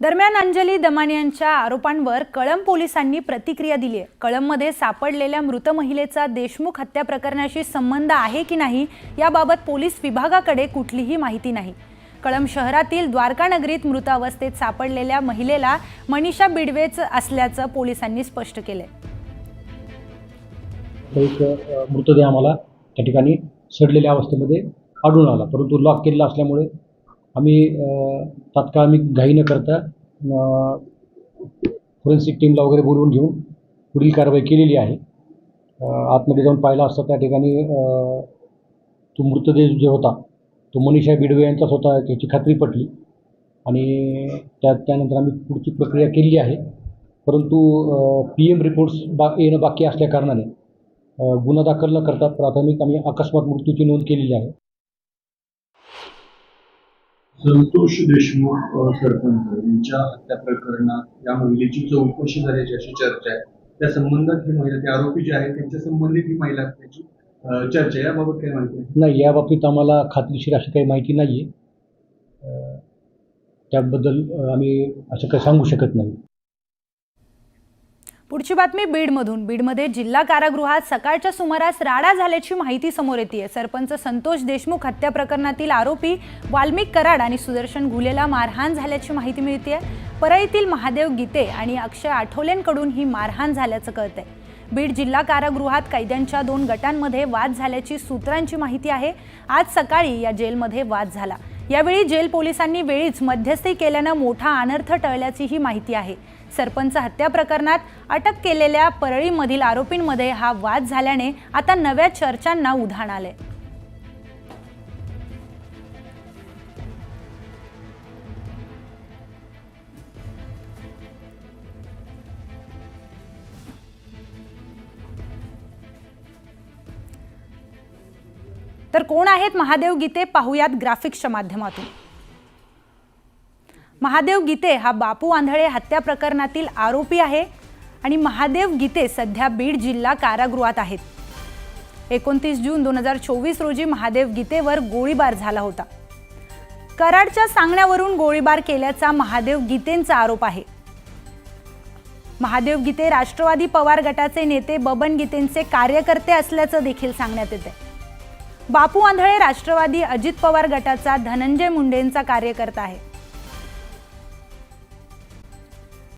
दरम्यान अंजली दमानी यांच्या आरोपांवर कळंब पोलिसांनी प्रतिक्रिया दिली आहे। कळंबमध्ये सापडलेल्या मृत महिलेचा देशमुख हत्या प्रकरणाशी संबंध आहे की नाही याबाबत पोलीस विभागाकडे कुठलीही माहिती नाही। कळंब शहरातील द्वारका नगरीत मृत अवस्थेत सापडलेल्या महिलेला मनीषा बिडवेच असल्याचं पोलिसांनी स्पष्ट केलंय। एक मृतदेह आम्हाला त्या ठिकाणी सडलेल्या अवस्थेमध्ये आढळून आला, परंतु लॉक केलेला असल्यामुळे आम्ही तात्काळ घाई न करता फोरेन्सिक टीमला वगैरे बोलवून घेऊन पुढील कारवाई केलेली आहे। आतमध्ये जाऊन पाहिला असता त्या ठिकाणी तो मृतदेह जो होता तो मनीषा बिडवे यांचाच होता याची खात्री पटली आणि त्यानंतर आम्ही पुढची प्रक्रिया केली आहे। परंतु PM रिपोर्ट्स येणं बाकी असल्या कारणाने गुन्हा दाखल न करता प्राथमिक आम्ही अकस्मात मृत्यूची नोंद केलेली आहे। संतोष देशमुख सरपंच यांच्या हत्या प्रकरणात या महिलेची चौकशी झाल्याची अशी चर्चा आहे। त्या संबंधात ही महिला, ते आरोपी जे आहेत त्यांच्या संबंधित ही महिला असल्याची चर्चा आहे। याबाबत काय माहिती आहे? नाही, याबाबतीत आम्हाला खात्रीशीर अशी काही माहिती नाही आहे, त्याबद्दल आम्ही असं काही सांगू शकत नाही। पुढची बातमी बीडमधून। बीडमध्ये जिल्हा कारागृहात सकाळच्या सुमारास राडा झाल्याची माहिती समोर येते। सरपंच संतोष देशमुख हत्या प्रकरणातील आरोपी वाल्मिक कराड आणि सुदर्शन घुलेला मारहाण झाल्याची माहिती मिळते। परळीतील महादेव गीते आणि अक्षय आठवलेंकडून ही मारहाण झाल्याचं कळतंय। बीड जिल्हा कारागृहात कैद्यांच्या 2 गटांमध्ये वाद झाल्याची सूत्रांची माहिती आहे। आज सकाळी या जेलमध्ये वाद झाला। यावेळी जेल पोलिसांनी वेळीच मध्यस्थी केल्यानं मोठा अनर्थ टळल्याची ही माहिती आहे। सरपंच हत्या प्रकरणात अटक केलेल्या परळीमधील आरोपींमध्ये हा वाद झाल्याने आता नव्या चर्चांना उधाण आले। तर कोण आहेत महादेव गीते पाहुयात ग्राफिक्सच्या माध्यमातून। महादेव गीते हा बापू आंधळे हत्या प्रकरणातील आरोपी आहे आणि महादेव गीते सध्या बीड जिल्हा कारागृहात आहेत। 29 जून 2024 रोजी महादेव गीतेवर गोळीबार झाला होता। कराडच्या सांगण्यावरून गोळीबार केल्याचा महादेव गीतेंचा आरोप आहे। महादेव गीते राष्ट्रवादी पवार गटाचे नेते बबन गीतेंचे कार्यकर्ते असल्याचं देखील सांगण्यात येते। बापू आंधळे राष्ट्रवादी अजित पवार गटाचा धनंजय मुंडेंचा कार्यकर्ता आहे।